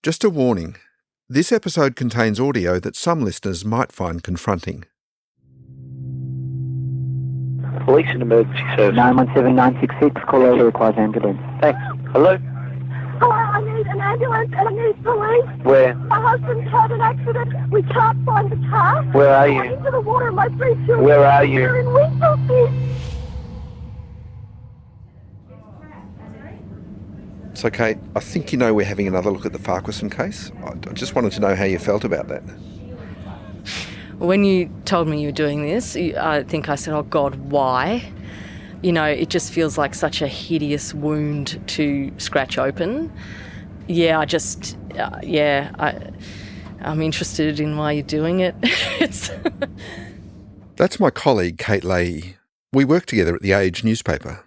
Just a warning, this episode contains audio that some listeners might find confronting. Police and emergency service. 917966, call over, requires ambulance. Thanks. Hello? Hello, I need an ambulance and I need police. Where? My husband's had an accident. We can't find the car. Where are you? Into the water and my 3 children. Where are you? We're in Winchelsea. So, Kate, I think you know we're having another look at the Farquharson case. I just wanted to know how you felt about that. When you told me you were doing this, I think I said, oh God, why? You know, it just feels like such a hideous wound to scratch open. Yeah, I'm interested in why you're doing it. That's my colleague, Kate Leahy. We work together at the Age newspaper.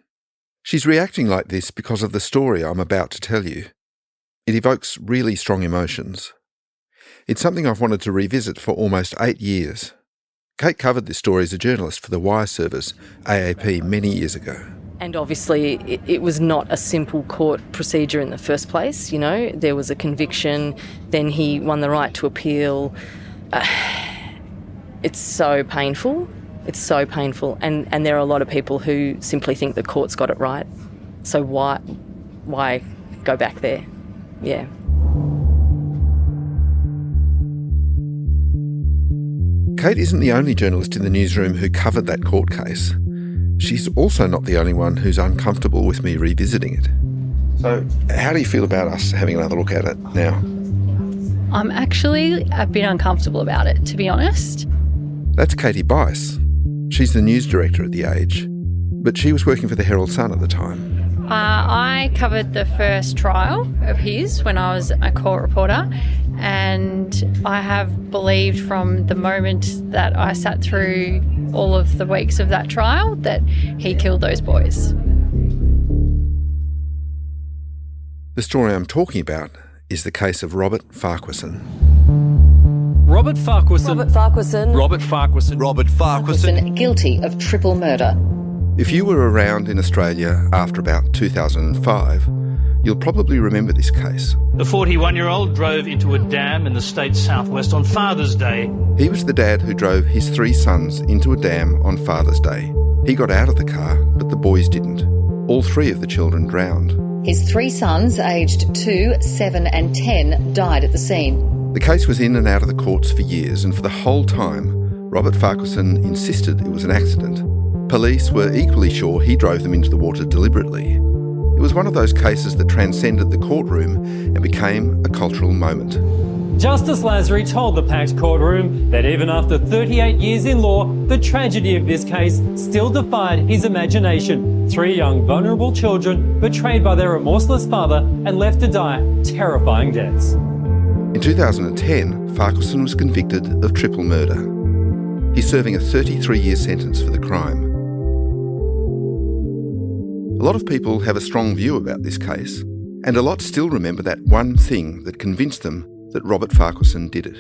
She's reacting like this because of the story I'm about to tell you. It evokes really strong emotions. It's something I've wanted to revisit for almost 8 years. Kate covered this story as a journalist for the Wire service, AAP, many years ago. And obviously it was not a simple court procedure in the first place, you know. There was a conviction, then he won the right to appeal. It's so painful. It's so painful. And there are a lot of people who simply think the court's got it right. So why go back there? Yeah. Kate isn't the only journalist in the newsroom who covered that court case. She's also not the only one who's uncomfortable with me revisiting it. So, how do you feel about us having another look at it now? I'm actually a bit uncomfortable about it, to be honest. That's Katie Bice. She's the news director at The Age, but she was working for the Herald Sun at the time. I covered the first trial of his when I was a court reporter, and I have believed from the moment that I sat through all of the weeks of that trial that he killed those boys. The story I'm talking about is the case of Robert Farquharson. Robert Farquharson. Robert Farquharson. Robert Farquharson. Robert Farquharson. Guilty of triple murder. If you were around in Australia after about 2005, you'll probably remember this case. The 41-year-old drove into a dam in the state's southwest on Father's Day. He was the dad who drove his 3 sons into a dam on Father's Day. He got out of the car, but the boys didn't. All 3 of the children drowned. His 3 sons, aged 2, 7 and 10, died at the scene. The case was in and out of the courts for years, and for the whole time, Robert Farquharson insisted it was an accident. Police were equally sure he drove them into the water deliberately. It was one of those cases that transcended the courtroom and became a cultural moment. Justice Lasry told the packed courtroom that even after 38 years in law, the tragedy of this case still defied his imagination. 3 young, vulnerable children betrayed by their remorseless father and left to die terrifying deaths. In 2010, Farquharson was convicted of triple murder. He's serving a 33-year sentence for the crime. A lot of people have a strong view about this case, and a lot still remember that one thing that convinced them that Robert Farquharson did it.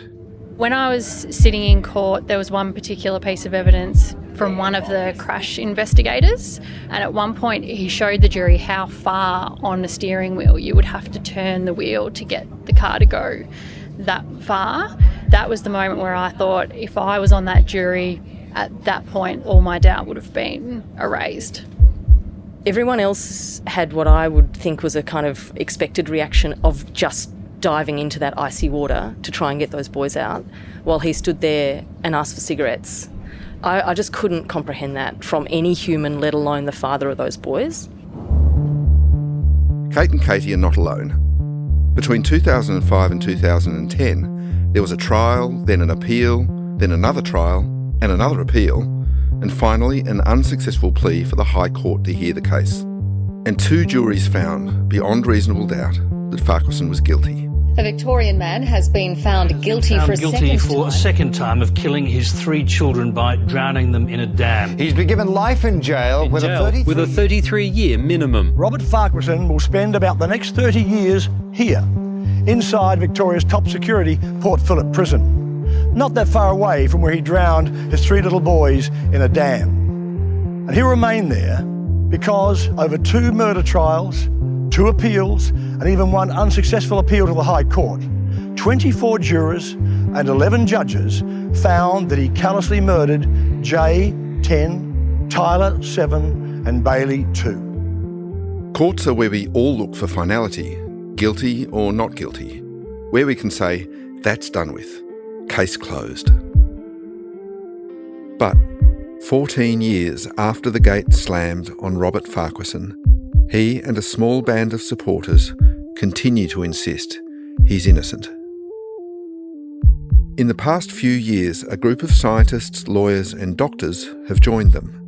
When I was sitting in court, there was one particular piece of evidence from one of the crash investigators, and at one point he showed the jury how far on the steering wheel you would have to turn the wheel to get the car to go that far. That was the moment where I thought, if I was on that jury at that point, all my doubt would have been erased. Everyone else had what I would think was a kind of expected reaction of just diving into that icy water to try and get those boys out, while he stood there and asked for cigarettes. I just couldn't comprehend that from any human, let alone the father of those boys. Kate and Katie are not alone. Between 2005 and 2010, there was a trial, then an appeal, then another trial, and another appeal, and finally an unsuccessful plea for the High Court to hear the case. And 2 juries found, beyond reasonable doubt, that Farquharson was guilty. A Victorian man has been found guilty for a second time of killing his 3 children by drowning them in a dam. He's been given life in jail with a 33-year minimum. Robert Farquharson will spend about the next 30 years here, inside Victoria's top security Port Phillip prison, not that far away from where he drowned his 3 little boys in a dam. And he'll remain there because over 2 murder trials, 2 appeals and even one unsuccessful appeal to the High Court, 24 jurors and 11 judges found that he callously murdered Jay, 10, Tyler, 7 and Bailey, 2. Courts are where we all look for finality, guilty or not guilty, where we can say, that's done with, case closed. But 14 years after the gate slammed on Robert Farquharson, he and a small band of supporters continue to insist he's innocent. In the past few years, a group of scientists, lawyers and doctors have joined them.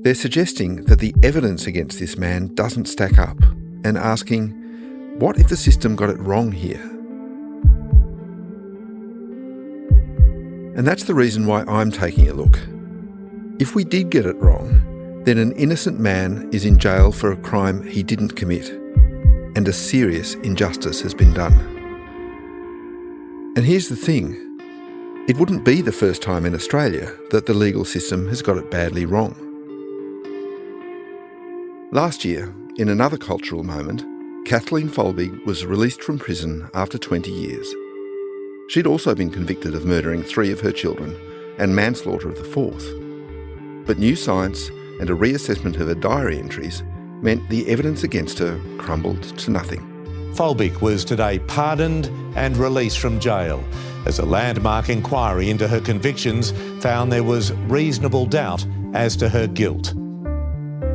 They're suggesting that the evidence against this man doesn't stack up and asking, what if the system got it wrong here? And that's the reason why I'm taking a look. If we did get it wrong, then an innocent man is in jail for a crime he didn't commit, and a serious injustice has been done. And here's the thing. It wouldn't be the first time in Australia that the legal system has got it badly wrong. Last year, in another cultural moment, Kathleen Folbig was released from prison after 20 years. She'd also been convicted of murdering 3 of her children and manslaughter of the 4th. But new science and a reassessment of her diary entries meant the evidence against her crumbled to nothing. Folbig was today pardoned and released from jail as a landmark inquiry into her convictions found there was reasonable doubt as to her guilt.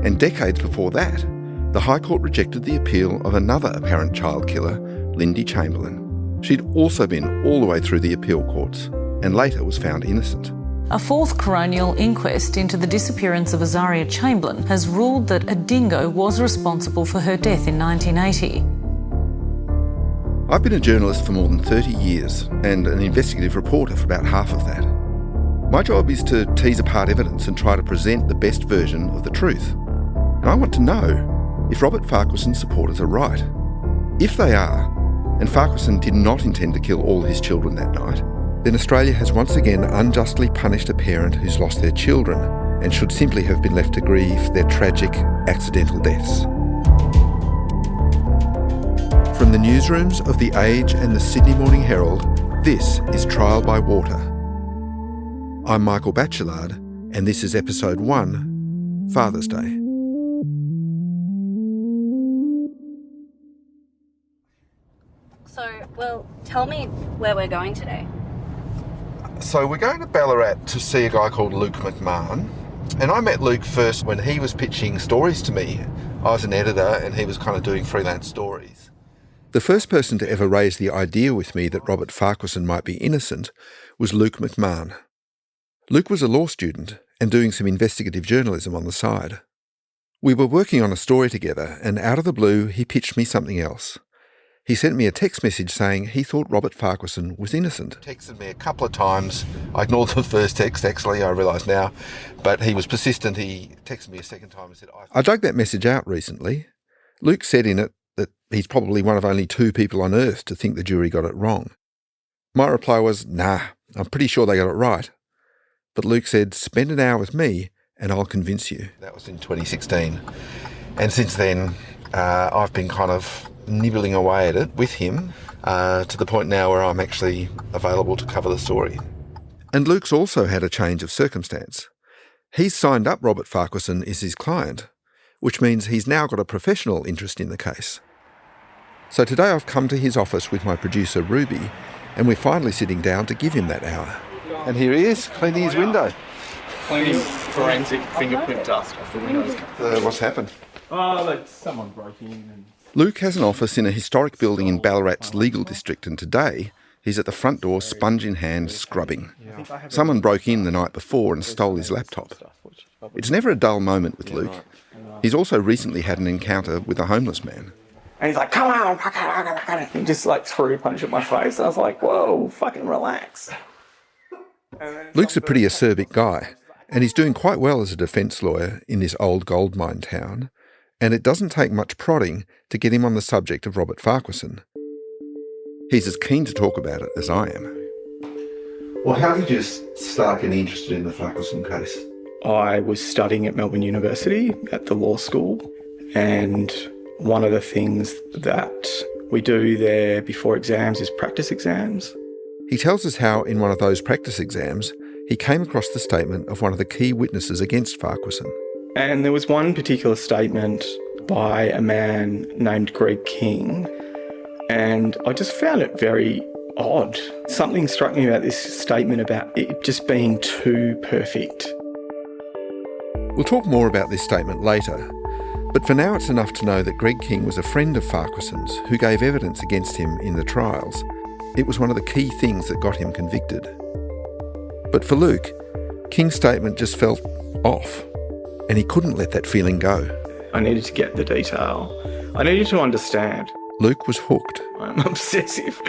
And decades before that, the High Court rejected the appeal of another apparent child killer, Lindy Chamberlain. She'd also been all the way through the appeal courts and later was found innocent. A 4th coronial inquest into the disappearance of Azaria Chamberlain has ruled that a dingo was responsible for her death in 1980. I've been a journalist for more than 30 years and an investigative reporter for about half of that. My job is to tease apart evidence and try to present the best version of the truth. And I want to know if Robert Farquharson's supporters are right. If they are, and Farquharson did not intend to kill all his children that night, then Australia has once again unjustly punished a parent who's lost their children and should simply have been left to grieve their tragic, accidental deaths. From the newsrooms of The Age and the Sydney Morning Herald, this is Trial by Water. I'm Michael Batchelard, and this is episode 1, Father's Day. So, well, tell me where we're going today. So we're going to Ballarat to see a guy called Luke McMahon. And I met Luke first when he was pitching stories to me. I was an editor and he was kind of doing freelance stories. The first person to ever raise the idea with me that Robert Farquharson might be innocent was Luke McMahon. Luke was a law student and doing some investigative journalism on the side. We were working on a story together and out of the blue he pitched me something else. He sent me a text message saying he thought Robert Farquharson was innocent. He texted me a couple of times. I ignored the first text, actually, I realise now. But he was persistent. He texted me a second time and said... I dug that message out recently. Luke said in it that he's probably one of only 2 people on earth to think the jury got it wrong. My reply was, nah, I'm pretty sure they got it right. But Luke said, spend an hour with me and I'll convince you. That was in 2016. And since then, I've been kind of nibbling away at it with him to the point now where I'm actually available to cover the story. And Luke's also had a change of circumstance. He's signed up Robert Farquharson as his client, which means he's now got a professional interest in the case. So today I've come to his office with my producer Ruby, and we're finally sitting down to give him that hour. And here he is, cleaning his window. Cleaning forensic fingerprint dust off the windows. What's happened? Like someone broke in and... Luke has an office in a historic building in Ballarat's legal district, and today he's at the front door, sponge in hand, scrubbing. Someone broke in the night before and stole his laptop. It's never a dull moment with Luke. He's also recently had an encounter with a homeless man. And he's like, come on, he just like threw a punch at my face. I was like, whoa, fucking relax. Luke's a pretty acerbic guy, and he's doing quite well as a defence lawyer in this old gold mine town, and it doesn't take much prodding to get him on the subject of Robert Farquharson. He's as keen to talk about it as I am. Well, how did you start getting interested in the Farquharson case? I was studying at Melbourne University at the law school, and One of the things that we do there before exams is practice exams. He tells us how, in one of those practice exams, he came across the statement of one of the key witnesses against Farquharson. And there was one particular statement by a man named Greg King, and I just found it very odd. Something struck me about this statement about it just being too perfect. We'll talk more about this statement later, but for now it's enough to know that Greg King was a friend of Farquharson's who gave evidence against him in the trials. It was one of the key things that got him convicted. But for Luke, King's statement just felt off, and he couldn't let that feeling go. I needed to get the detail. I needed to understand. Luke was hooked. I'm obsessive.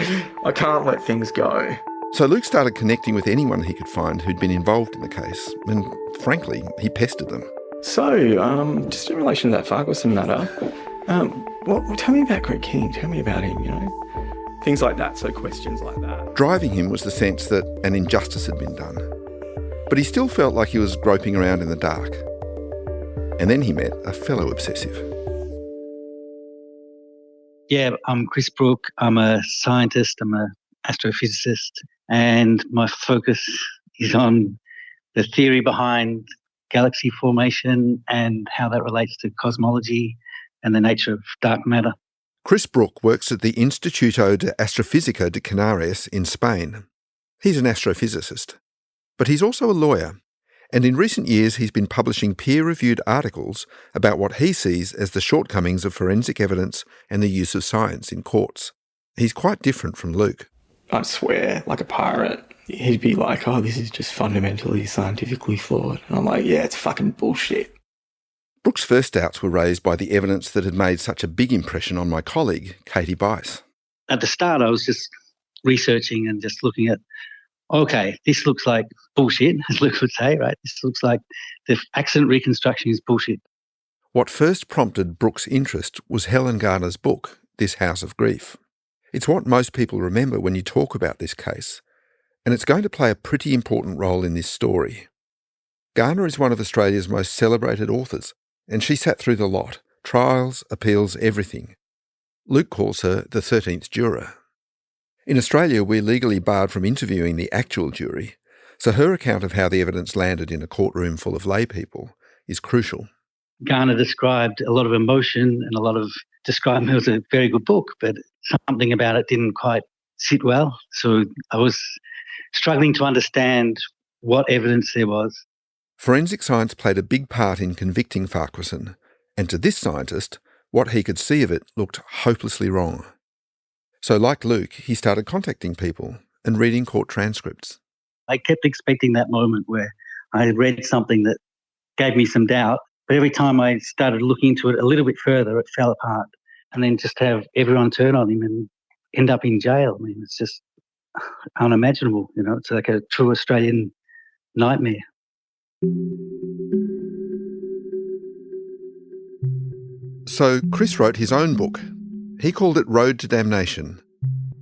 I can't let things go. So Luke started connecting with anyone he could find who'd been involved in the case, and frankly, he pestered them. So, just in relation to that Farquharson matter, tell me about Greg King. Tell me about him, Things like that, so questions like that. Driving him was the sense that an injustice had been done. But he still felt like he was groping around in the dark. And then he met a fellow obsessive. Yeah, I'm Chris Brook. I'm a scientist. I'm an astrophysicist. And my focus is on the theory behind galaxy formation and how that relates to cosmology and the nature of dark matter. Chris Brook works at the Instituto de Astrofísica de Canarias in Spain. He's an astrophysicist, but he's also a lawyer, and in recent years he's been publishing peer-reviewed articles about what he sees as the shortcomings of forensic evidence and the use of science in courts. He's quite different from Luke. I swear, like a pirate, he'd be like, oh, this is just fundamentally scientifically flawed. And I'm like, yeah, it's fucking bullshit. Brook's first doubts were raised by the evidence that had made such a big impression on my colleague, Katie Bice. At the start, I was just researching and just looking at, okay, this looks like bullshit, as Luke would say, right? This looks like the accident reconstruction is bullshit. What first prompted Brook's interest was Helen Garner's book, This House of Grief. It's what most people remember when you talk about this case, and it's going to play a pretty important role in this story. Garner is one of Australia's most celebrated authors, and she sat through the lot, trials, appeals, everything. Luke calls her the 13th juror. In Australia, we're legally barred from interviewing the actual jury, so her account of how the evidence landed in a courtroom full of lay people is crucial. Garner described a lot of emotion and described it was a very good book, but something about it didn't quite sit well. So I was struggling to understand what evidence there was. Forensic science played a big part in convicting Farquharson, and to this scientist, what he could see of it looked hopelessly wrong. So like Luke, he started contacting people and reading court transcripts. I kept expecting that moment where I read something that gave me some doubt, but every time I started looking into it a little bit further, it fell apart. And then just to have everyone turn on him and end up in jail, I mean, it's just unimaginable, It's like a true Australian nightmare. So Chris wrote his own book. He called it Road to Damnation.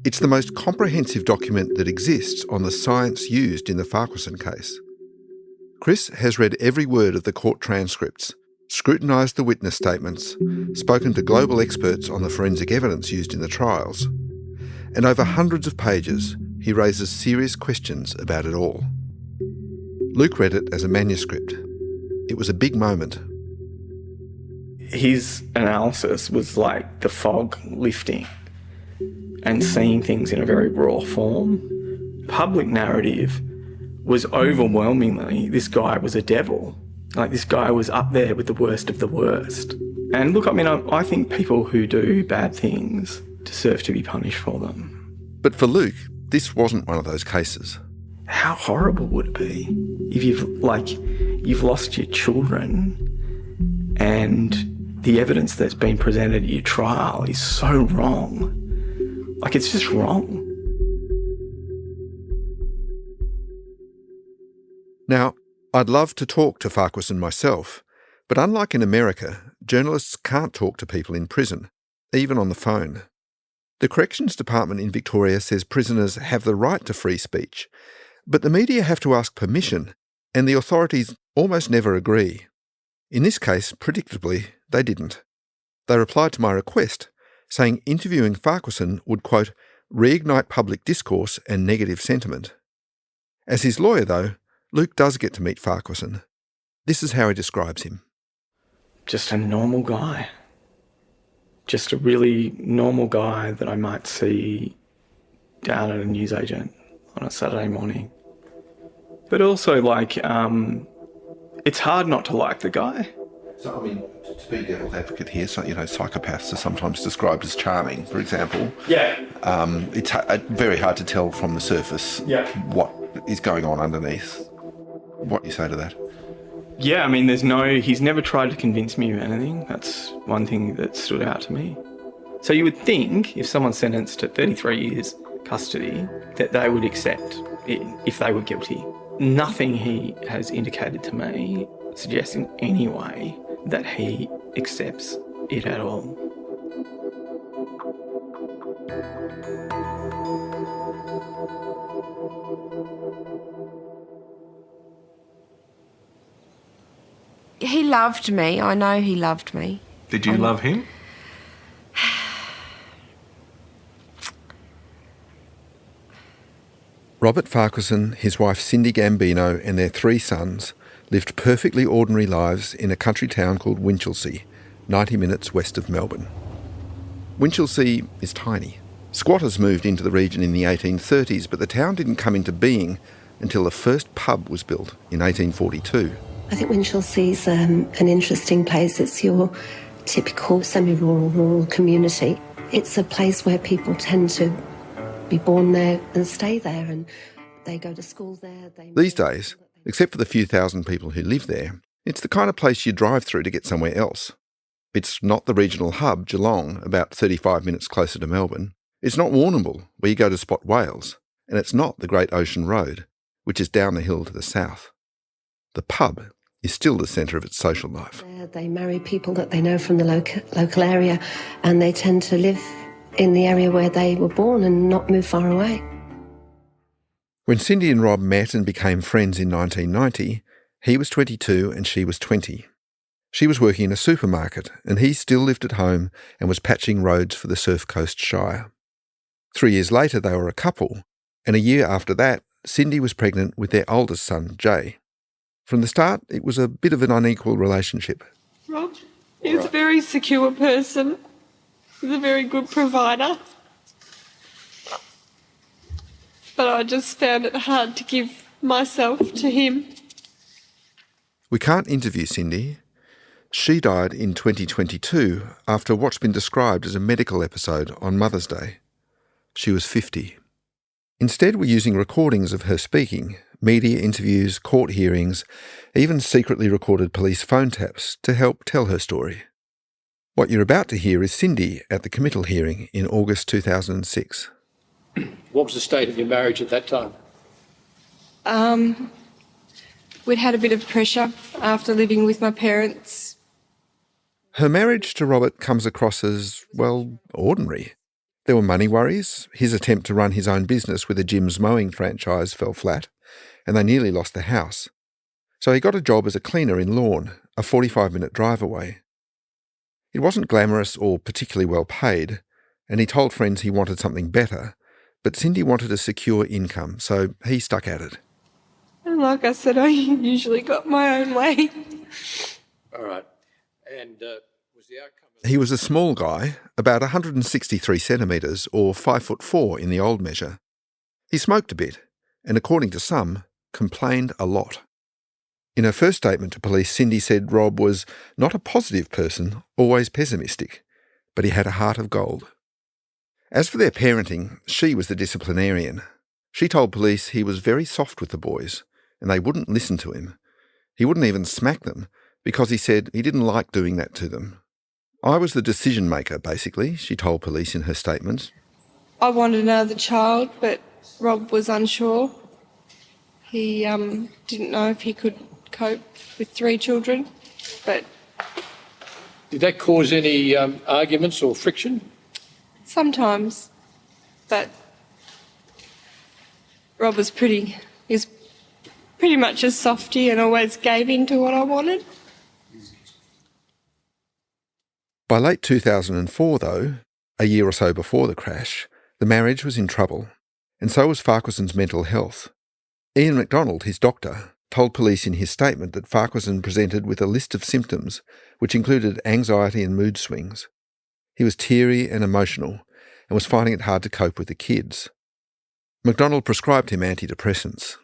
It's the most comprehensive document that exists on the science used in the Farquharson case. Chris has read every word of the court transcripts, scrutinised the witness statements, spoken to global experts on the forensic evidence used in the trials, and over hundreds of pages, he raises serious questions about it all. Luke read it as a manuscript. It was a big moment. His analysis was like the fog lifting and seeing things in a very raw form. Public narrative was overwhelmingly, this guy was a devil. Like, this guy was up there with the worst of the worst. And look, I mean, I think people who do bad things deserve to be punished for them. But for Luke, this wasn't one of those cases. How horrible would it be if you've lost your children and the evidence that's been presented at your trial is so wrong? Like, it's just wrong. Now, I'd love to talk to Farquharson myself, but unlike in America, journalists can't talk to people in prison, even on the phone. The Corrections Department in Victoria says prisoners have the right to free speech, but the media have to ask permission, and the authorities almost never agree. In this case, predictably, they didn't. They replied to my request, saying interviewing Farquharson would, quote, reignite public discourse and negative sentiment. As his lawyer, though, Luke does get to meet Farquharson. This is how he describes him. Just a normal guy. Just a really normal guy that I might see down at a newsagent on a Saturday morning. But also, like, it's hard not to like the guy. So, I mean, to be devil's advocate here, so, psychopaths are sometimes described as charming, for example. Yeah. It's very hard to tell from the surface what is going on underneath. What do you say to that? Yeah, I mean, he's never tried to convince me of anything. That's one thing that stood out to me. So you would think if someone's sentenced to 33 years custody, that they would accept it if they were guilty. Nothing he has indicated to me suggests in any way that he accepts it at all. He loved me. I know he loved me. Did you love him? Robert Farquharson, his wife Cindy Gambino and their 3 sons lived perfectly ordinary lives in a country town called Winchelsea, 90 minutes west of Melbourne. Winchelsea is tiny. Squatters moved into the region in the 1830s, but the town didn't come into being until the first pub was built in 1842. I think Winchelsea's an interesting place. It's your typical semi-rural community. It's a place where people tend to be born there and stay there, and they go to school there. These days, except for the few thousand people who live there, it's the kind of place you drive through to get somewhere else. It's not the regional hub, Geelong, about 35 minutes closer to Melbourne. It's not Warrnambool, where you go to spot whales. And it's not the Great Ocean Road, which is down the hill to the south. The pub is still the centre of its social life. They marry people that they know from the local area, and they tend to live in the area where they were born and not move far away. When Cindy and Rob met and became friends in 1990, he was 22 and she was 20. She was working in a supermarket and he still lived at home and was patching roads for the Surf Coast Shire. 3 years later, they were a couple, and a year after that, Cindy was pregnant with their oldest son, Jay. From the start, it was a bit of an unequal relationship. Rob is a very secure person. He's a very good provider. But I just found it hard to give myself to him. We can't interview Cindy. She died in 2022 after what's been described as a medical episode on Mother's Day. She was 50. Instead, we're using recordings of her speaking, media interviews, court hearings, even secretly recorded police phone taps to help tell her story. What you're about to hear is Cindy at the committal hearing in August 2006. What was the state of your marriage at that time? We'd had a bit of pressure after living with my parents. Her marriage to Robert comes across as, well, ordinary. There were money worries, his attempt to run his own business with a Jim's mowing franchise fell flat, and they nearly lost the house. So he got a job as a cleaner in Lorne, a 45-minute drive away. It wasn't glamorous or particularly well paid, and he told friends he wanted something better, but Cindy wanted a secure income, so he stuck at it. And like I said, I usually got my own way. All right. And was the outcome... He was a small guy, about 163 centimetres or 5'4" in the old measure. He smoked a bit, and according to some, complained a lot. In her first statement to police, Cindy said Rob was not a positive person, always pessimistic, but he had a heart of gold. As for their parenting, she was the disciplinarian. She told police he was very soft with the boys, and they wouldn't listen to him. He wouldn't even smack them, because he said he didn't like doing that to them. I was the decision maker, basically, she told police in her statement. I wanted another child, but Rob was unsure. He didn't know if he could cope with 3 children, but... Did that cause any arguments or friction? Sometimes, but Rob was pretty much a softie and always gave in to what I wanted. By late 2004, though, a year or so before the crash, the marriage was in trouble, and so was Farquharson's mental health. Ian MacDonald, his doctor, told police in his statement that Farquharson presented with a list of symptoms which included anxiety and mood swings. He was teary and emotional and was finding it hard to cope with the kids. MacDonald prescribed him antidepressants.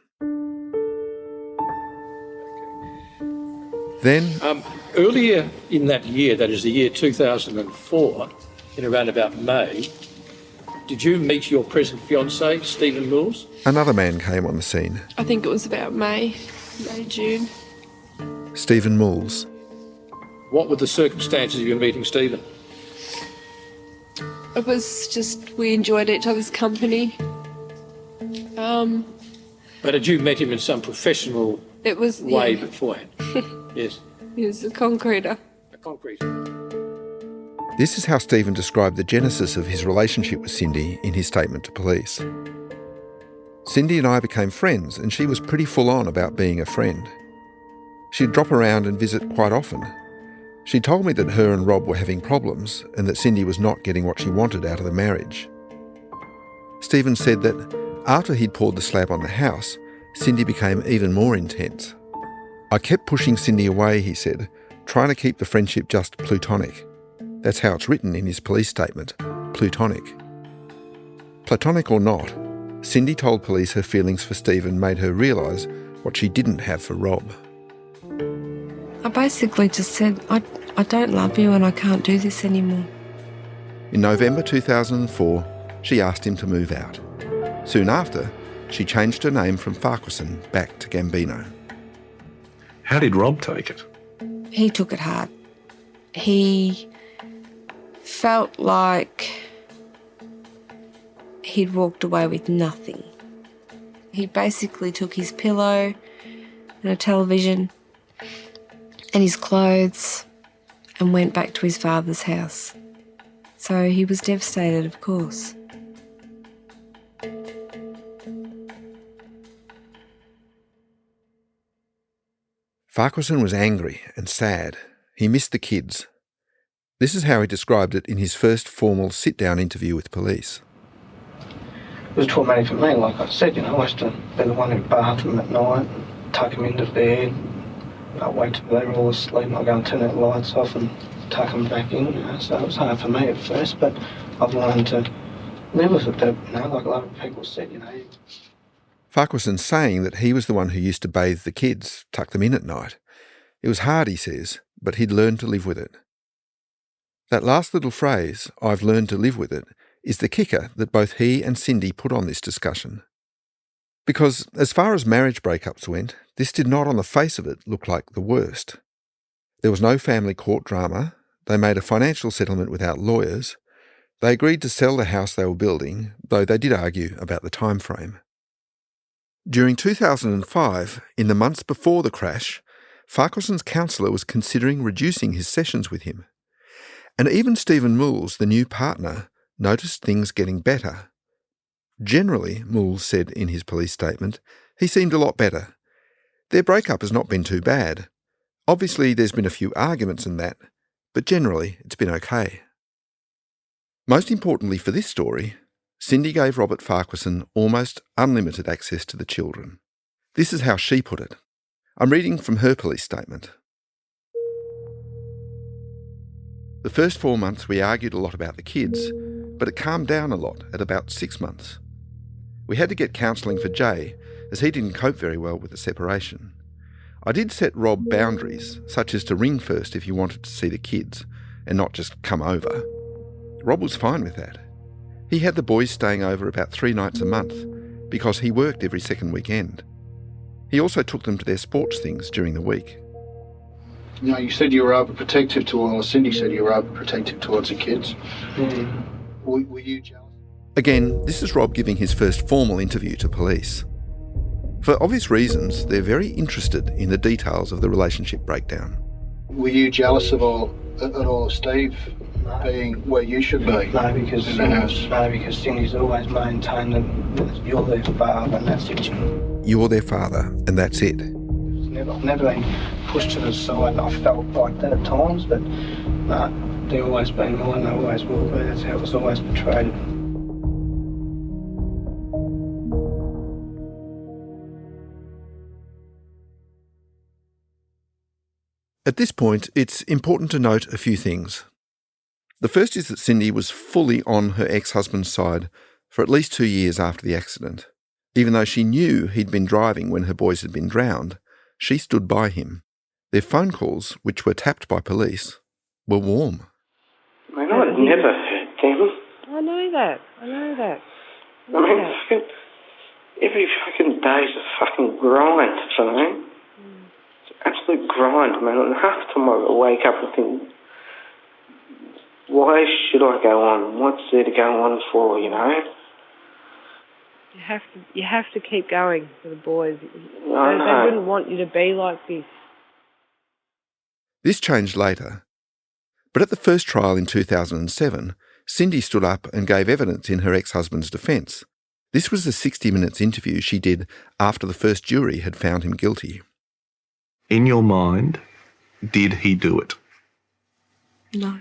Then, earlier in that year, that is the year 2004, in around about May, did you meet your present fiancé, Stephen Mills? Another man came on the scene. I think it was about May, June. Stephen Mills. What were the circumstances of your meeting Stephen? It was just, we enjoyed each other's company. But had you met him in some professional way beforehand? Yes. He was a concreter. A concreter. This is how Stephen described the genesis of his relationship with Cindy in his statement to police. Cindy and I became friends, and she was pretty full on about being a friend. She'd drop around and visit quite often. She told me that her and Rob were having problems and that Cindy was not getting what she wanted out of the marriage. Stephen said that after he'd poured the slab on the house, Cindy became even more intense. I kept pushing Cindy away, he said, trying to keep the friendship just platonic. That's how it's written in his police statement, platonic. Platonic or not, Cindy told police her feelings for Stephen made her realise what she didn't have for Rob. I basically just said, I don't love you and I can't do this anymore. In November 2004, she asked him to move out. Soon after, she changed her name from Farquharson back to Gambino. How did Rob take it? He took it hard. He felt like he'd walked away with nothing. He basically took his pillow and a television and his clothes and went back to his father's house. So he was devastated, of course. Farquharson was angry and sad. He missed the kids. This is how he described it in his first formal sit-down interview with police. It was traumatic for me, like I said, I used to be the one who'd bath them at night, tuck them into bed. I'd wait till they were all asleep and I'd go and turn the lights off and tuck them back in, so it was hard for me at first, but I've learned to live with it, like a lot of people said, Farquharson's saying that he was the one who used to bathe the kids, tuck them in at night. It was hard, he says, but he'd learned to live with it. That last little phrase, I've learned to live with it, is the kicker that both he and Cindy put on this discussion. Because as far as marriage breakups went, this did not on the face of it look like the worst. There was no family court drama, they made a financial settlement without lawyers, they agreed to sell the house they were building, though they did argue about the time frame. During 2005, in the months before the crash, Farquharson's counsellor was considering reducing his sessions with him. And even Stephen Mills, the new partner, noticed things getting better. Generally, Mills said in his police statement, he seemed a lot better. Their breakup has not been too bad. Obviously, there's been a few arguments and that, but generally, it's been okay. Most importantly for this story, Cindy gave Robert Farquharson almost unlimited access to the children. This is how she put it. I'm reading from her police statement. The first 4 months we argued a lot about the kids, but it calmed down a lot at about 6 months. We had to get counselling for Jay, as he didn't cope very well with the separation. I did set Rob boundaries, such as to ring first if you wanted to see the kids, and not just come over. Rob was fine with that. He had the boys staying over about 3 nights a month, because he worked every second weekend. He also took them to their sports things during the week. You said you were overprotective towards, Cindy said you were overprotective towards the kids. Were you jealous? Again, this is Rob giving his first formal interview to police. For obvious reasons, they're very interested in the details of the relationship breakdown. Were you jealous at all of Steve being where you should be? No, because in the house? No, because Cindy's always maintained that you're their father and that's it. You're their father and that's it. Never been pushed to the side. I felt like that at times, but They've always been mine, they always will be. That's how it was always portrayed. At this point, it's important to note a few things. The first is that Cindy was fully on her ex-husband's side for at least 2 years after the accident. Even though she knew he'd been driving when her boys had been drowned, she stood by him. Their phone calls, which were tapped by police, were warm. I mean, I'd never hurt them. I know that. I mean, fucking, every fucking day's a fucking grind, you know? It's an absolute grind, man. And half the time I wake up and think, why should I go on? What's there to go on for, you know? You have to keep going for the boys. I know. They wouldn't want you to be like this. This changed later. But at the first trial in 2007, Cindy stood up and gave evidence in her ex-husband's defence. This was the 60 Minutes interview she did after the first jury had found him guilty. In your mind, did he do it? No.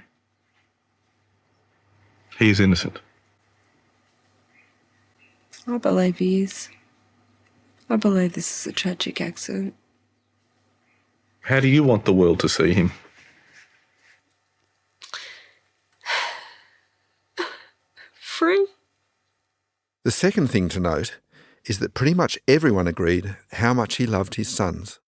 He is innocent. I believe he is. I believe this is a tragic accident. How do you want the world to see him? Free. The second thing to note is that pretty much everyone agreed how much he loved his sons.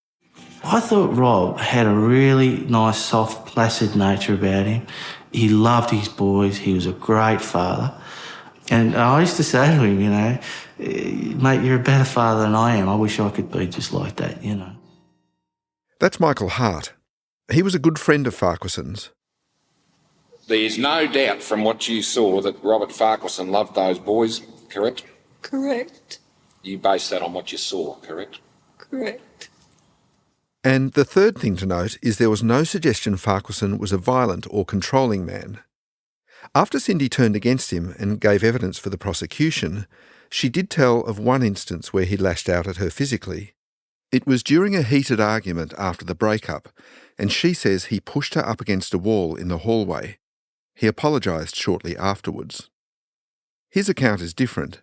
I thought Rob had a really nice, soft, placid nature about him. He loved his boys. He was a great father. And I used to say to him, you know, mate, you're a better father than I am. I wish I could be just like that, you know. That's Michael Hart. He was a good friend of Farquharson's. There's no doubt from what you saw that Robert Farquharson loved those boys, correct? Correct. You based that on what you saw, correct? Correct. And the third thing to note is there was no suggestion Farquharson was a violent or controlling man. After Cindy turned against him and gave evidence for the prosecution, she did tell of one instance where he lashed out at her physically. It was during a heated argument after the breakup, and she says he pushed her up against a wall in the hallway. He apologised shortly afterwards. His account is different.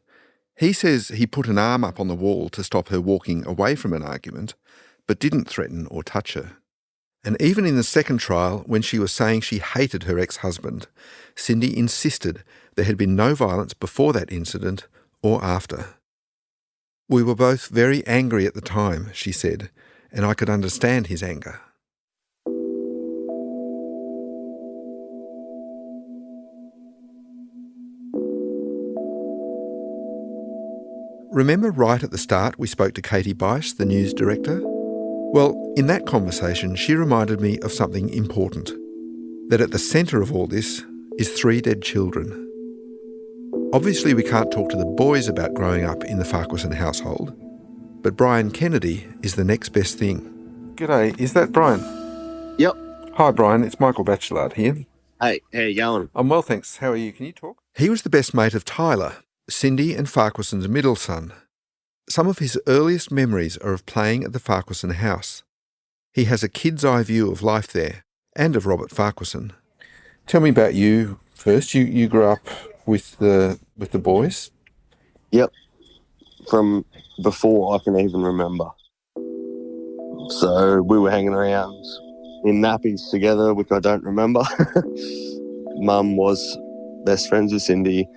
He says he put an arm up on the wall to stop her walking away from an argument, but didn't threaten or touch her. And even in the second trial, when she was saying she hated her ex-husband, Cindy insisted there had been no violence before that incident or after. We were both very angry at the time, she said, and I could understand his anger. Remember right at the start we spoke to Katie Bice, the news director? Well, in that conversation, she reminded me of something important. That at the centre of all this is 3 dead children. Obviously, we can't talk to the boys about growing up in the Farquharson household, but Brian Kennedy is the next best thing. G'day, is that Brian? Yep. Hi, Brian. It's Michael Batchelard here. Hey, how you going? I'm well, thanks. How are you? Can you talk? He was the best mate of Tyler, Cindy and Farquharson's middle son. Some of his earliest memories are of playing at the Farquharson house. He has a kid's eye view of life there and of Robert Farquharson. Tell me about you first. You grew up with the boys? Yep. From before I can even remember. So we were hanging around in nappies together, which I don't remember. Mum was best friends with Cindy.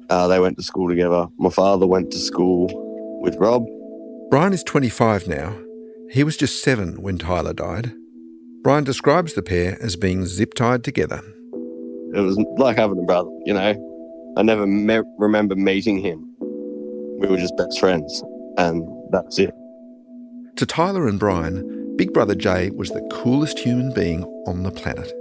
They went to school together. My father went to school with Rob. Brian is 25 now. He was just 7 when Tyler died. Brian describes the pair as being zip-tied together. It was like having a brother, you know. I never remember meeting him. We were just best friends, and that's it. To Tyler and Brian, Big Brother Jay was the coolest human being on the planet.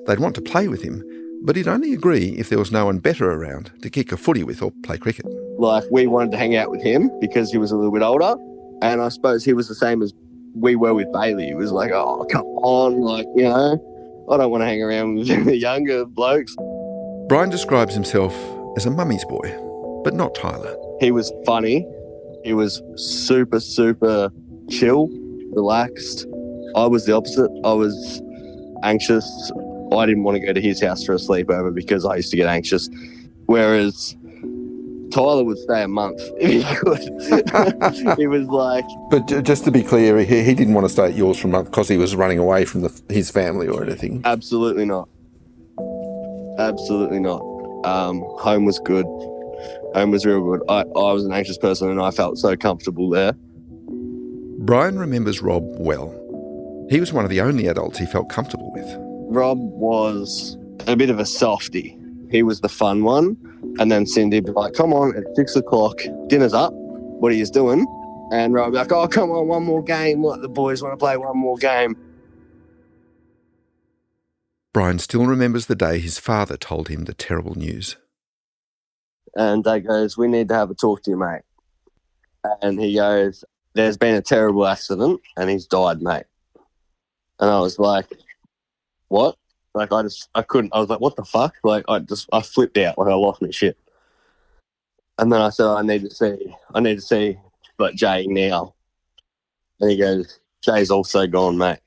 They'd want to play with him, but he'd only agree if there was no one better around to kick a footy with or play cricket. Like, we wanted to hang out with him because he was a little bit older, and I suppose he was the same as we were with Bailey. It was like, oh, come on, like, you know, I don't want to hang around with the younger blokes. Brian describes himself as a mummy's boy, but not Tyler. He was funny. He was super, super chill, relaxed. I was the opposite. I was anxious. I didn't want to go to his house for a sleepover because I used to get anxious. Whereas Tyler would stay a month if he could. He was like... But just to be clear, he didn't want to stay at yours for a month because he was running away from his family or anything? Absolutely not. Absolutely not. Home was good. Home was real good. I was an anxious person and I felt so comfortable there. Brian remembers Rob well. He was one of the only adults he felt comfortable with. Rob was a bit of a softie. He was the fun one. And then Cindy would be like, come on, at 6 o'clock, dinner's up. What are you doing? And Rob would be like, oh, come on, one more game. Like, the boys want to play one more game. Brian still remembers the day his father told him the terrible news. And Dad goes, we need to have a talk to you, mate. And he goes, there's been a terrible accident and he's died, mate. And I was like, what? Like, I couldn't, I was like, what the fuck? Like, I flipped out, like I lost my shit. And then I said, I need to see, like, Jay now. And he goes, Jay's also gone, mate.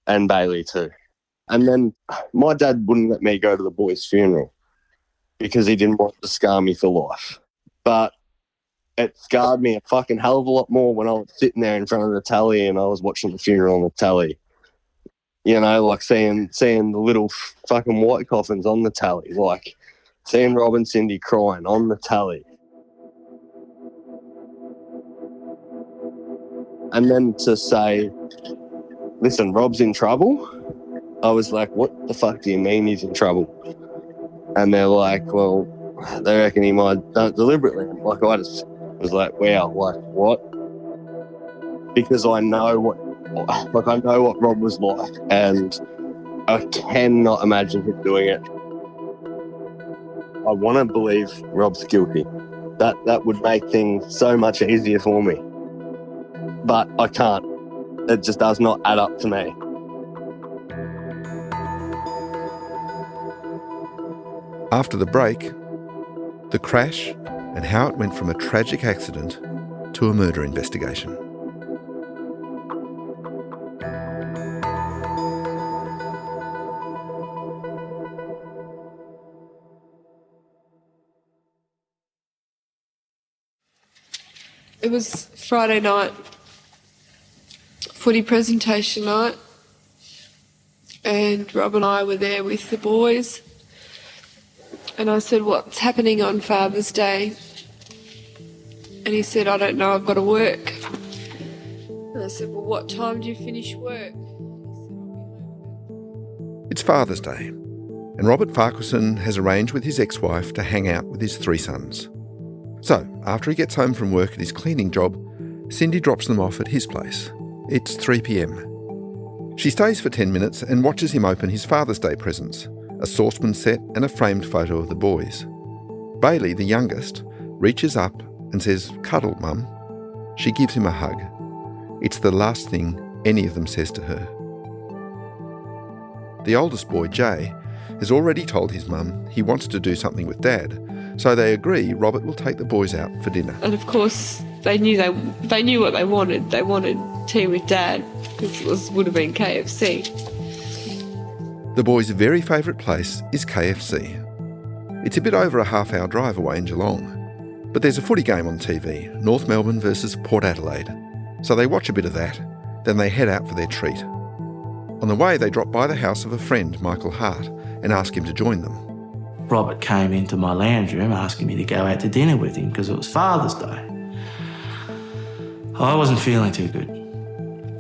And Bailey too. And then my dad wouldn't let me go to the boys' funeral because he didn't want to scar me for life. But it scarred me a fucking hell of a lot more when I was sitting there in front of the tally and I was watching the funeral on the tally. You know, like seeing the little fucking white coffins on the tally, like seeing Rob and Cindy crying on the tally. And then to say, listen, Rob's in trouble, I was like, what the fuck do you mean he's in trouble? And they're like, well, they reckon he might have done it deliberately. Like, I just was like, wow, like, what? Because I know what Rob was like, and I cannot imagine him doing it. I want to believe Rob's guilty. That would make things so much easier for me. But I can't. It just does not add up to me. After the break, the crash and how it went from a tragic accident to a murder investigation. It was Friday night, footy presentation night, and Rob and I were there with the boys. And I said, what's happening on Father's Day? And he said, I don't know, I've got to work. And I said, well, what time do you finish work? It's Father's Day, and Robert Farquharson has arranged with his ex-wife to hang out with his 3 sons. So, after he gets home from work at his cleaning job, Cindy drops them off at his place. It's 3 p.m. She stays for 10 minutes and watches him open his Father's Day presents, a saucepan set and a framed photo of the boys. Bailey, the youngest, reaches up and says, "Cuddle, Mum." She gives him a hug. It's the last thing any of them says to her. The oldest boy, Jay, has already told his mum he wants to do something with Dad, so they agree Robert will take the boys out for dinner. And of course, they knew what they wanted. They wanted tea with Dad, because it would have been KFC. The boys' very favourite place is KFC. It's a bit over a half-hour drive away in Geelong. But there's a footy game on TV, North Melbourne versus Port Adelaide. So they watch a bit of that, then they head out for their treat. On the way, they drop by the house of a friend, Michael Hart, and ask him to join them. Robert came into my lounge room asking me to go out to dinner with him because it was Father's Day. I wasn't feeling too good.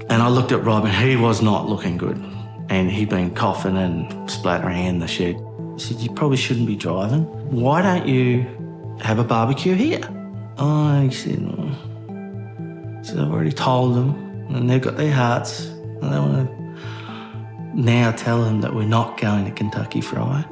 And I looked at Rob and he was not looking good. And he'd been coughing and splattering in the shed. I said, you probably shouldn't be driving. Why don't you have a barbecue here? Oh, he said, I've already told them and they've got their hearts and they want to now tell them that we're not going to Kentucky Fried.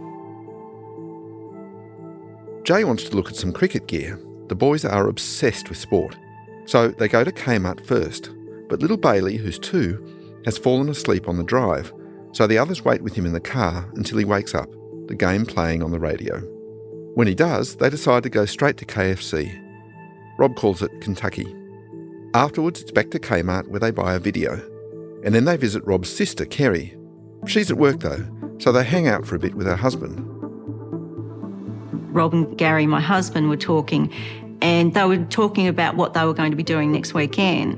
Jay wants to look at some cricket gear. The boys are obsessed with sport. So they go to Kmart first. But little Bailey, who's 2, has fallen asleep on the drive. So the others wait with him in the car until he wakes up, the game playing on the radio. When he does, they decide to go straight to KFC. Rob calls it Kentucky. Afterwards, it's back to Kmart where they buy a video. And then they visit Rob's sister, Kerry. She's at work though, so they hang out for a bit with her husband. Rob and Gary, my husband, were talking, and they were talking about what they were going to be doing next weekend.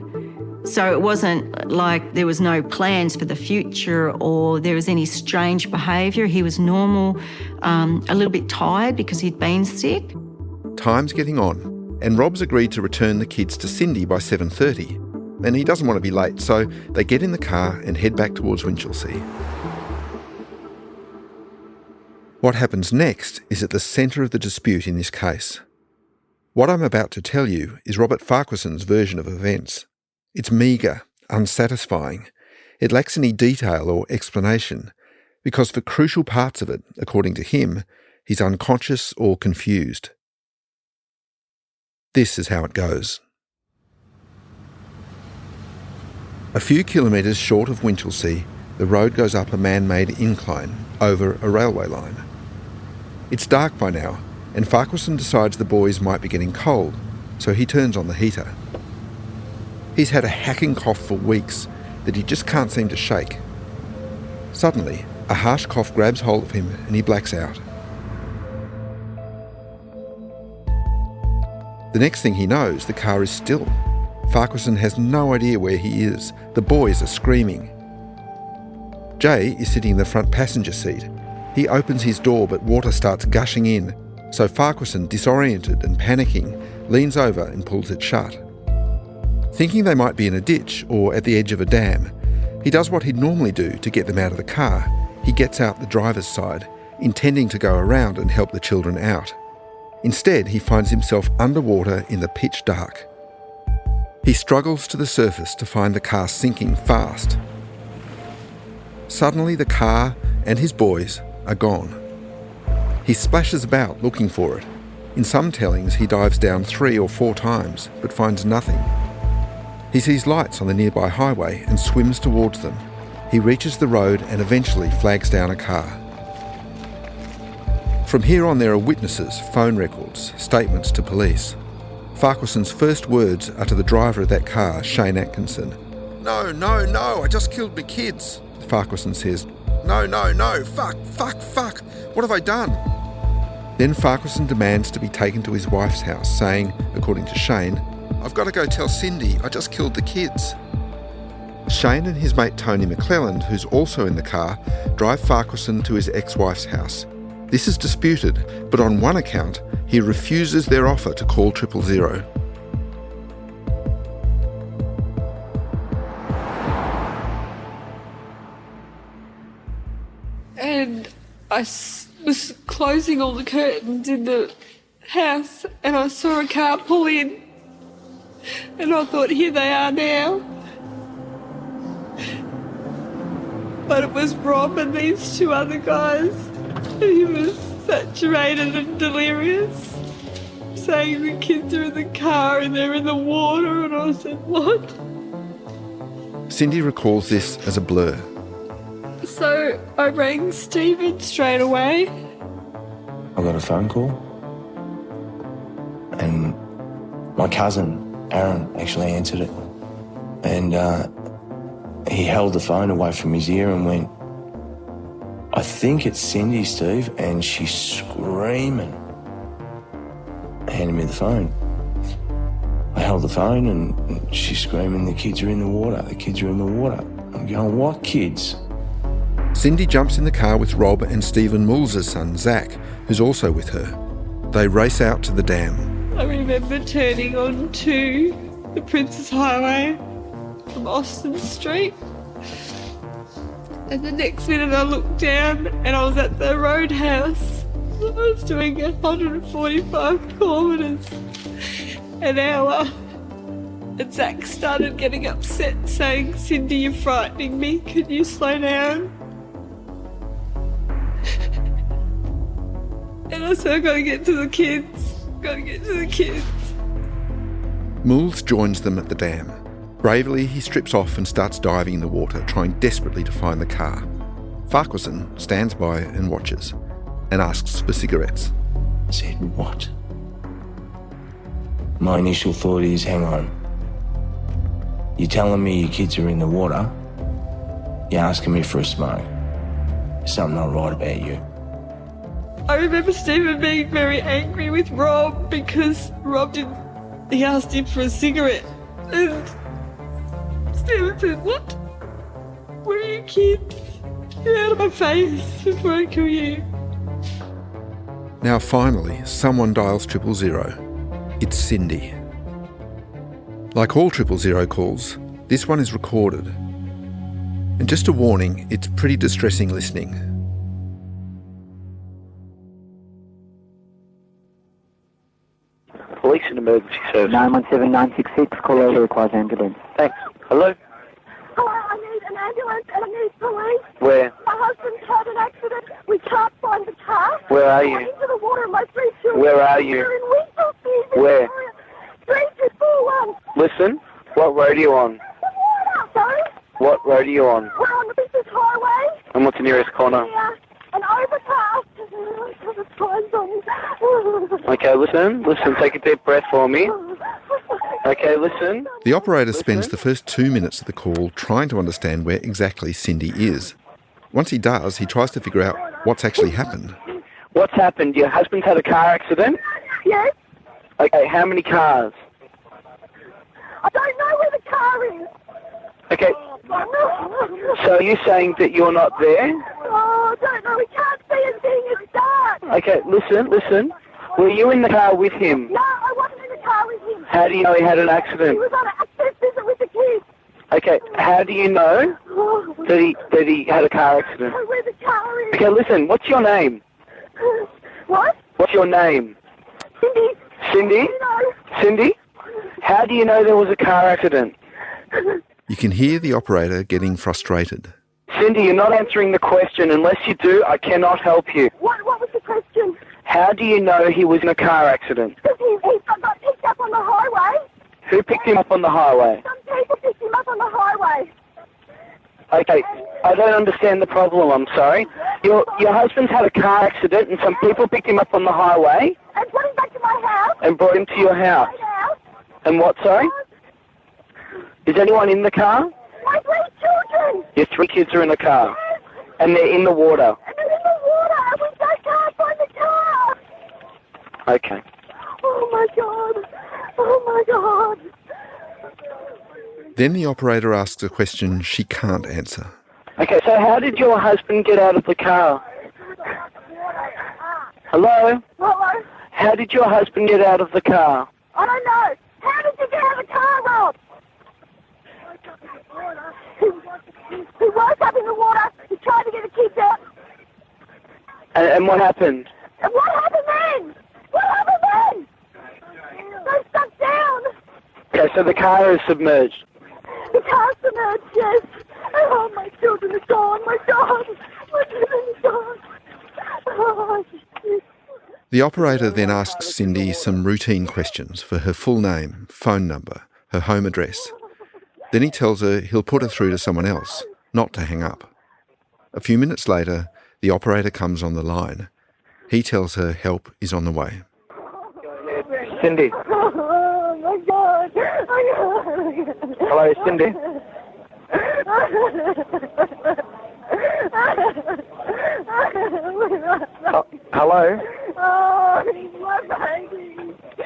So it wasn't like there was no plans for the future or there was any strange behaviour. He was normal, a little bit tired because he'd been sick. Time's getting on, and Rob's agreed to return the kids to Cindy by 7:30. And he doesn't want to be late, so they get in the car and head back towards Winchelsea. What happens next is at the centre of the dispute in this case. What I'm about to tell you is Robert Farquharson's version of events. It's meagre, unsatisfying. It lacks any detail or explanation, because for crucial parts of it, according to him, he's unconscious or confused. This is how it goes. A few kilometres short of Winchelsea, the road goes up a man-made incline over a railway line. It's dark by now, and Farquharson decides the boys might be getting cold, so he turns on the heater. He's had a hacking cough for weeks that he just can't seem to shake. Suddenly, a harsh cough grabs hold of him and he blacks out. The next thing he knows, the car is still. Farquharson has no idea where he is. The boys are screaming. Jay is sitting in the front passenger seat. He opens his door, but water starts gushing in, so Farquharson, disoriented and panicking, leans over and pulls it shut. Thinking they might be in a ditch or at the edge of a dam, he does what he'd normally do to get them out of the car. He gets out the driver's side, intending to go around and help the children out. Instead, he finds himself underwater in the pitch dark. He struggles to the surface to find the car sinking fast. Suddenly, the car and his boys are gone. He splashes about looking for it. In some tellings, he dives down 3 or 4 times, but finds nothing. He sees lights on the nearby highway and swims towards them. He reaches the road and eventually flags down a car. From here on, there are witnesses, phone records, statements to police. Farquharson's first words are to the driver of that car, Shane Atkinson. No, I just killed my kids. Farquharson says, No, fuck, what have I done? Then Farquharson demands to be taken to his wife's house, saying, according to Shane, I've got to go tell Cindy I just killed the kids. Shane and his mate Tony McClelland, who's also in the car, drive Farquharson to his ex-wife's house. This is disputed, but on one account, he refuses their offer to call 000. And I was closing all the curtains in the house and I saw a car pull in. And I thought, here they are now. But it was Rob and these 2 other guys. And he was saturated and delirious, saying the kids are in the car and they're in the water. And I said, what? Cindy recalls this as a blur. So I rang Stephen straight away. I got a phone call and my cousin, Aaron, actually answered it. And he held the phone away from his ear and went, I think it's Cindy, Steve, and she's screaming. Handed me the phone. I held the phone and she's screaming, the kids are in the water, the kids are in the water. I'm going, what kids? Cindy jumps in the car with Rob and Stephen Mulls's son, Zach, who's also with her. They race out to the dam. I remember turning onto the Princess Highway from Austin Street. And the next minute I looked down and I was at the roadhouse. I was doing 145 kilometres an hour. And Zach started getting upset, saying, Cindy, you're frightening me. Can you slow down? And I said, I've got to get to the kids. Mulls joins them at the dam. Bravely, he strips off and starts diving in the water, trying desperately to find the car. Farquharson stands by and watches, and asks for cigarettes. I said, what? My initial thought is, hang on. You're telling me your kids are in the water? You're asking me for a smoke. something not right about you. I remember Stephen being very angry with Rob because he asked him for a cigarette. And Stephen said, "What? Where are your kids? Get out of my face before I kill you." Now finally, someone dials 000. It's Cindy. Like all 000 calls, this one is recorded. And just a warning, it's pretty distressing listening. Police and emergency service. 917966, call over, requires ambulance. Thanks. Hello? Hello, I need an ambulance and I need police. Where? My husband's had an accident. We can't find the car. Where are you? I'm into the water and my 3 children. Where are you? We're in Winchelsea. Where? 3241. Listen, what road are you on? Sorry? What road are you on? We're on the business highway. And what's the nearest corner? Yeah, an overpass. The time's on. Okay, listen, take a deep breath for me. Okay, listen. The operator spends the first 2 minutes of the call trying to understand where exactly Cindy is. Once he does, he tries to figure out what's actually happened. What's happened? Your husband's had a car accident? Yes. Okay, how many cars? I don't know where the car is. Okay, so are you saying that you're not there? Oh, I don't know. We can't see anything. It's dark. Okay, listen. Were you in the car with him? No, I wasn't in the car with him. How do you know he had an accident? He was on an access visit with the kids. Okay, how do you know that he had a car accident? I don't know where the car is. Okay, listen, what's your name? What? What's your name? Cindy. Cindy? Cindy? How do you know there was a car accident? You can hear the operator getting frustrated. Cindy, you're not answering the question. Unless you do, I cannot help you. What was the question? How do you know he was in a car accident? Because he got picked up on the highway. Who picked him up on the highway? Some people picked him up on the highway. Okay, I don't understand the problem, I'm sorry. Your husband's had a car accident and some people picked him up on the highway. And brought him back to my house. And brought him to your house. And what, sorry? Is anyone in the car? My 3 children. Your 3 kids are in the car. And they're in the water. And they're in the water and we can't find the car. Okay. Oh my God. Oh my God. Then the operator asks a question she can't answer. Okay, so how did your husband get out of the car? Hello? Hello? How did your husband get out of the car? I don't know. How did you get out of the car, Rob? He was up in the water. He tried to get the kids out. And what happened? And what happened then? What happened then? They stuck down. Okay, so the car is submerged. The car's submerged, yes. Oh, my children are gone. My God. My children are gone. Oh, The operator then asks Cindy some routine questions for her full name, phone number, her home address. Then he tells her he'll put her through to someone else, not to hang up. A few minutes later, the operator comes on the line. He tells her help is on the way. Cindy. Oh, my God. Hello, Cindy. Hello? Oh, he's my baby.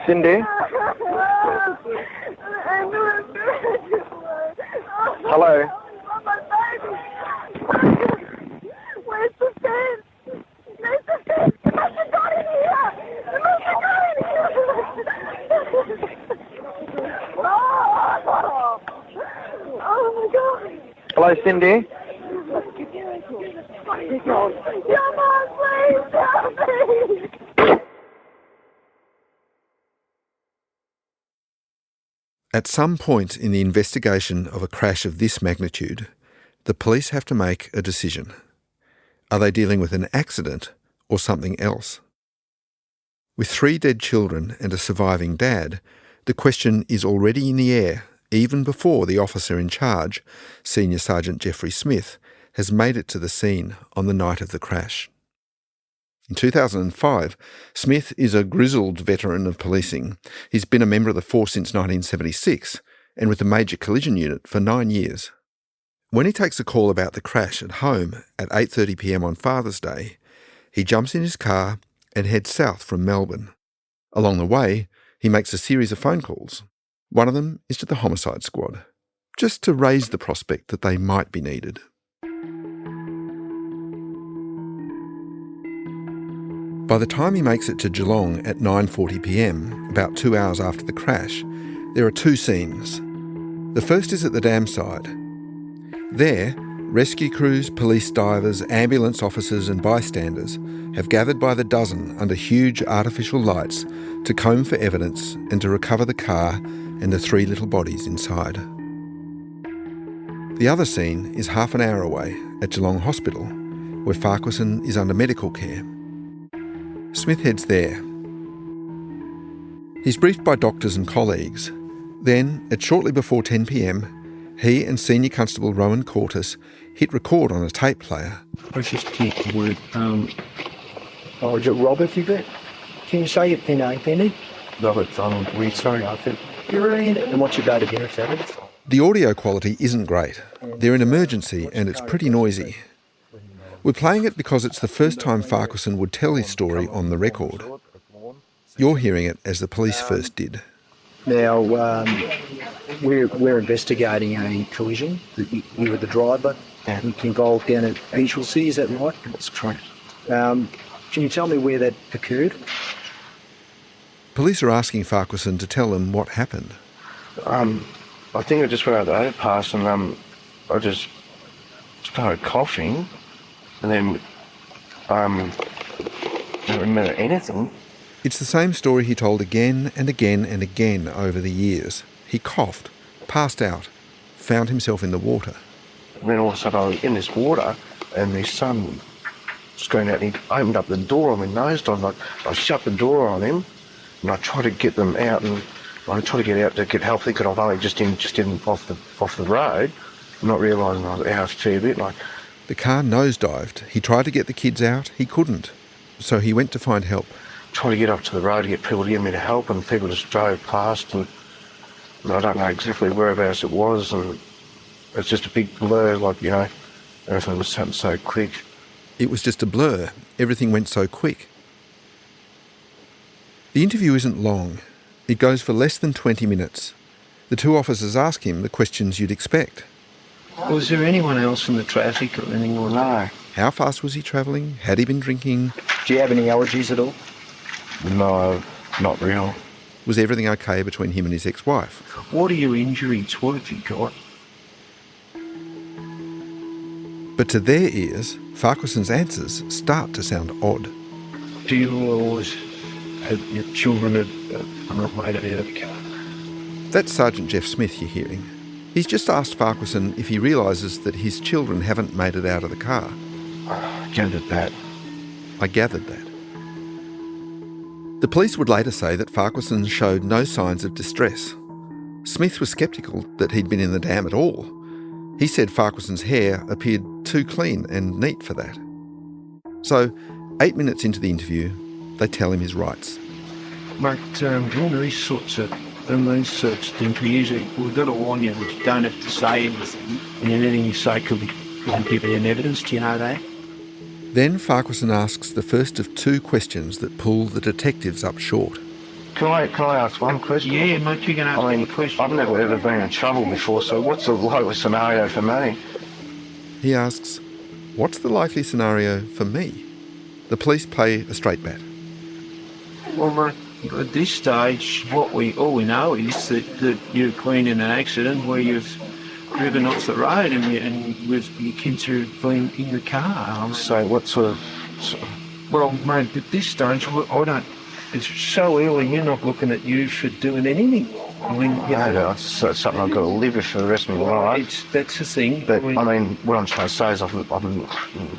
Cindy? Hello? My baby. Where's the fence? Where's the fence? It must have got in here. It must have got in here. Oh, my God. Hello, Cindy? Come on, please help me. At some point in the investigation of a crash of this magnitude, the police have to make a decision. Are they dealing with an accident or something else? With 3 dead children and a surviving dad, the question is already in the air even before the officer in charge, Senior Sergeant Jeffrey Smith, has made it to the scene on the night of the crash. In 2005, Smith is a grizzled veteran of policing. He's been a member of the force since 1976 and with the Major Collision Unit for 9 years. When he takes a call about the crash at home at 8:30 p.m. on Father's Day, he jumps in his car and heads south from Melbourne. Along the way, he makes a series of phone calls. One of them is to the homicide squad, just to raise the prospect that they might be needed. By the time he makes it to Geelong at 9:40 p.m, about 2 hours after the crash, there are two scenes. The first is at the dam side. There, rescue crews, police divers, ambulance officers and bystanders have gathered by the dozen under huge artificial lights to comb for evidence and to recover the car and the three little bodies inside. The other scene is half an hour away at Geelong Hospital, where Farquharson is under medical care. Smith heads there. He's briefed by doctors and colleagues. Then, at shortly before 10 p.m, he and Senior Constable Rowan Cortis hit record on a tape player. Let's just keep the word. Is it Robert, you bet? Can you say your PIN, Penny? Robert, we're sorry, I think. You're in. And what's your date of birth, Adam? The audio quality isn't great. They're an emergency and it's pretty noisy. We're playing it because it's the first time Farquharson would tell his story on the record. You're hearing it as the police first did. Now, we're investigating a collision. You were the driver and involved down at Eaglesea, is that right? That's correct. Can you tell me where that occurred? Police are asking Farquharson to tell them what happened. I think I just went out the overpass and I just started coughing and then I don't remember anything. It's the same story he told again and again and again over the years. He coughed, passed out, found himself in the water. And then all of a sudden I was in this water and my son was going out and he opened up the door on my nose dive. I shut the door on him and I tried to get them out and I tried to get out to get help because I was only just in off the road, not realising I was out a fair bit. The car nosedived. He tried to get the kids out. He couldn't. So he went to find help. Tried to get up to the road to get people to give me to help and people just drove past and I don't know exactly whereabouts it was and it's just a big blur, everything was happening so quick. It was just a blur. Everything went so quick. The interview isn't long. It goes for less than 20 minutes. The two officers ask him the questions you'd expect. Was there anyone else in the traffic or anything? No. How fast was he travelling? Had he been drinking? Do you have any allergies at all? No, not real. Was everything okay between him and his ex-wife? What are your injuries? What have you got? But to their ears, Farquharson's answers start to sound odd. Do you always have your children not made it out of the car? That's Sergeant Jeff Smith you're hearing. He's just asked Farquharson if he realises that his children haven't made it out of the car. I gathered that. The police would later say that Farquharson showed no signs of distress. Smith was sceptical that he'd been in the dam at all. He said Farquharson's hair appeared too clean and neat for that. So, 8 minutes into the interview, they tell him his rights. Mate, all these sorts of interviews, we've got to warn you that you don't have to say anything, and anything you say could give you an evidence. Do you know that? Then Farquharson asks the first of two questions that pull the detectives up short. Can I ask one question? Yeah, mate, you can ask me a question. I've never ever been in trouble before, so what's the likely scenario for me? He asks, what's the likely scenario for me? The police play a straight bat. Well, mate, at this stage, all we know is that you're clean in an accident where you've driven off the road and with your kids have been in the car. So what sort of... Well, mate, at this stage, I don't... It's so early, you're not looking at you for doing anything. I mean, that's something I've got to live with for the rest of my life. That's the thing. But, what I'm trying to say is I've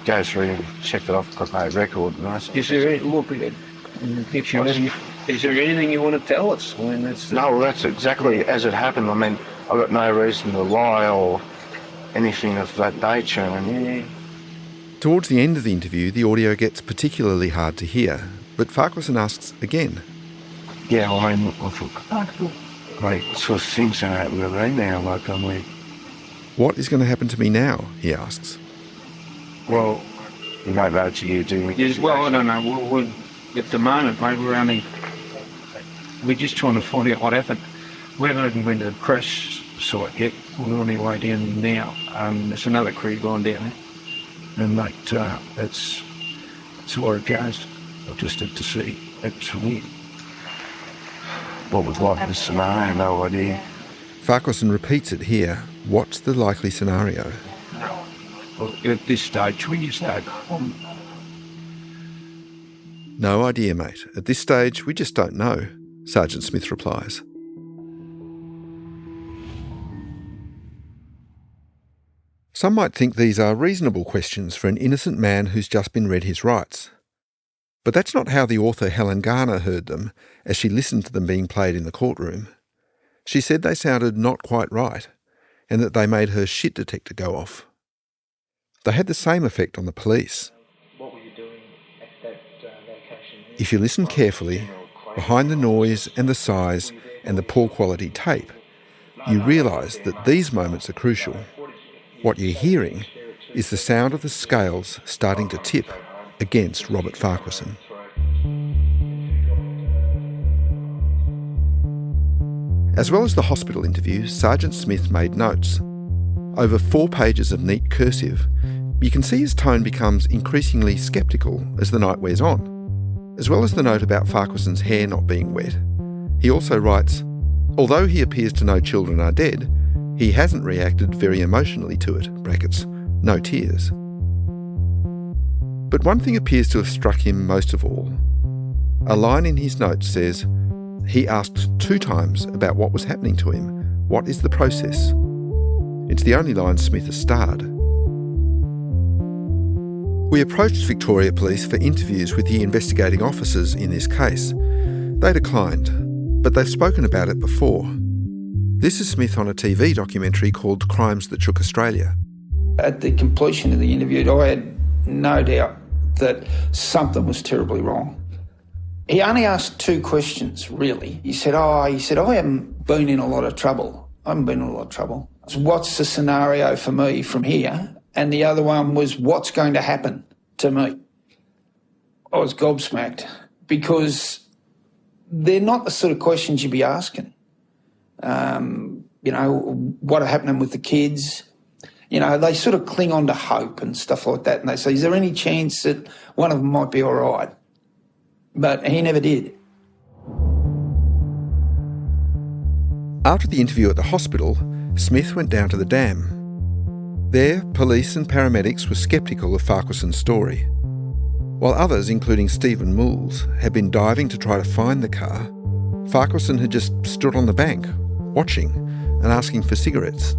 go through and check that I've got no record. Is there anything you want to tell us? No, that's exactly as it happened. I've got no reason to lie or anything of that nature. Towards the end of the interview, the audio gets particularly hard to hear, but Farquharson asks again. Yeah, I thought, sort of things that happen with me now, What is going to happen to me now, he asks. Well, You know about to you, do we? yes, well, I don't know. We're at the moment, mate, we're just trying to find out what happened. We haven't even been to the crash site yet. We're on our way down there now. There's another crew gone down there. And, mate, that's where it goes. I just had to see. It's weird. What was like the scenario? No idea. Farquharson repeats it here. What's the likely scenario? Well, at this stage, we just don't. No idea, mate. At this stage, we just don't know, Sergeant Smith replies. Some might think these are reasonable questions for an innocent man who's just been read his rights. But that's not how the author Helen Garner heard them as she listened to them being played in the courtroom. She said they sounded not quite right, and that they made her shit detector go off. They had the same effect on the police. What were you doing at that location? If you listen carefully, behind the noise and the size and the poor quality tape, you realise that these moments are crucial. What you're hearing is the sound of the scales starting to tip against Robert Farquharson. As well as the hospital interview, Sergeant Smith made notes. Over 4 pages of neat cursive, you can see his tone becomes increasingly sceptical as the night wears on, as well as the note about Farquharson's hair not being wet. He also writes, although he appears to know children are dead, he hasn't reacted very emotionally to it, brackets, no tears. But one thing appears to have struck him most of all. A line in his notes says, he asked 2 times about what was happening to him. What is the process? It's the only line Smith has starred. We approached Victoria Police for interviews with the investigating officers in this case. They declined, but they've spoken about it before. This is Smith on a TV documentary called Crimes That Shook Australia. At the completion of the interview, I had no doubt that something was terribly wrong. He only asked 2 questions, really. He said, I haven't been in a lot of trouble. I haven't been in a lot of trouble. So what's the scenario for me from here? And the other one was, what's going to happen to me? I was gobsmacked because they're not the sort of questions you'd be asking. What are happening with the kids? They sort of cling on to hope and stuff like that. And they say, is there any chance that one of them might be all right? But he never did. After the interview at the hospital, Smith went down to the dam. There, police and paramedics were sceptical of Farquharson's story. While others, including Stephen Moores, had been diving to try to find the car, Farquharson had just stood on the bank, watching and asking for cigarettes.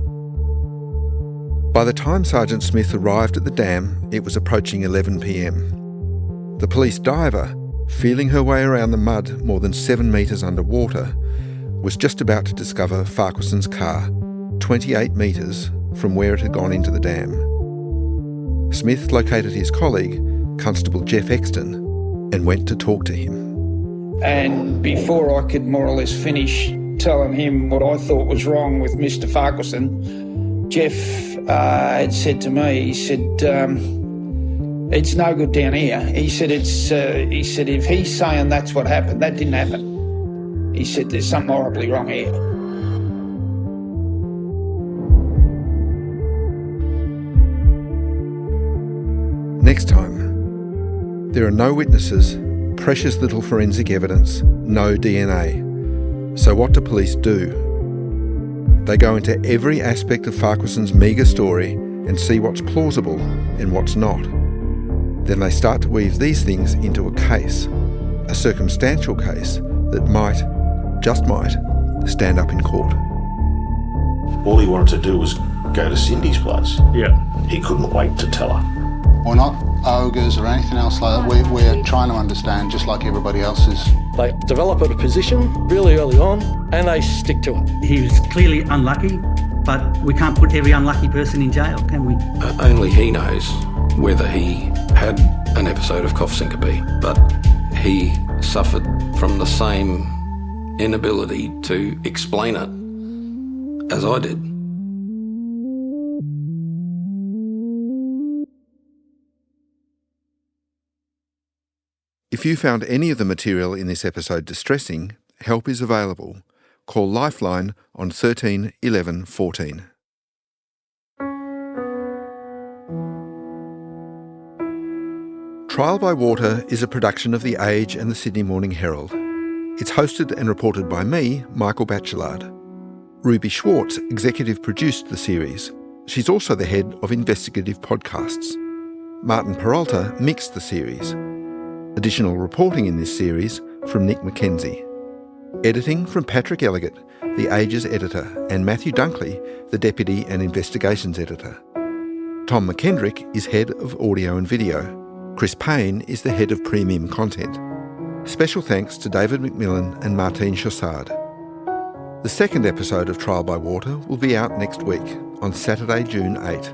By the time Sergeant Smith arrived at the dam, it was approaching 11 p.m. The police diver, feeling her way around the mud more than 7 metres underwater, was just about to discover Farquharson's car, 28 metres from where it had gone into the dam. Smith located his colleague, Constable Jeff Exton, and went to talk to him. And before I could more or less finish telling him what I thought was wrong with Mr. Farquharson, Jeff had said to me, he said, it's no good down here. He said, if he's saying that's what happened, that didn't happen. He said, there's something horribly wrong here. Next time, there are no witnesses, precious little forensic evidence, no DNA. So what do police do? They go into every aspect of Farquharson's meagre story and see what's plausible and what's not. Then they start to weave these things into a case, a circumstantial case that might, just might, stand up in court. All he wanted to do was go to Cindy's place. Yeah. He couldn't wait to tell her. We're not ogres or anything else like that. We're trying to understand just like everybody else is. They develop a position really early on and they stick to it. He was clearly unlucky, but we can't put every unlucky person in jail, can we? Only he knows whether he had an episode of cough syncope, but he suffered from the same inability to explain it as I did. If you found any of the material in this episode distressing, help is available. Call Lifeline on 13 11 14. Trial by Water is a production of The Age and the Sydney Morning Herald. It's hosted and reported by me, Michael Batchelard. Ruby Schwartz executive produced the series. She's also the head of investigative podcasts. Martin Peralta mixed the series. Additional reporting in this series from Nick McKenzie. Editing from Patrick Elliott, The Age's editor, and Matthew Dunkley, the deputy and investigations editor. Tom McKendrick is head of audio and video. Chris Payne is the head of premium content. Special thanks to David McMillan and Martine Chaussard. The second episode of Trial by Water will be out next week on Saturday, June 8.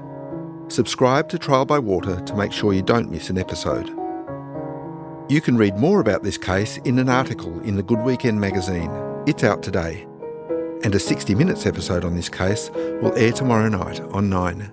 Subscribe to Trial by Water to make sure you don't miss an episode. You can read more about this case in an article in the Good Weekend magazine. It's out today. And a 60 Minutes episode on this case will air tomorrow night on 9.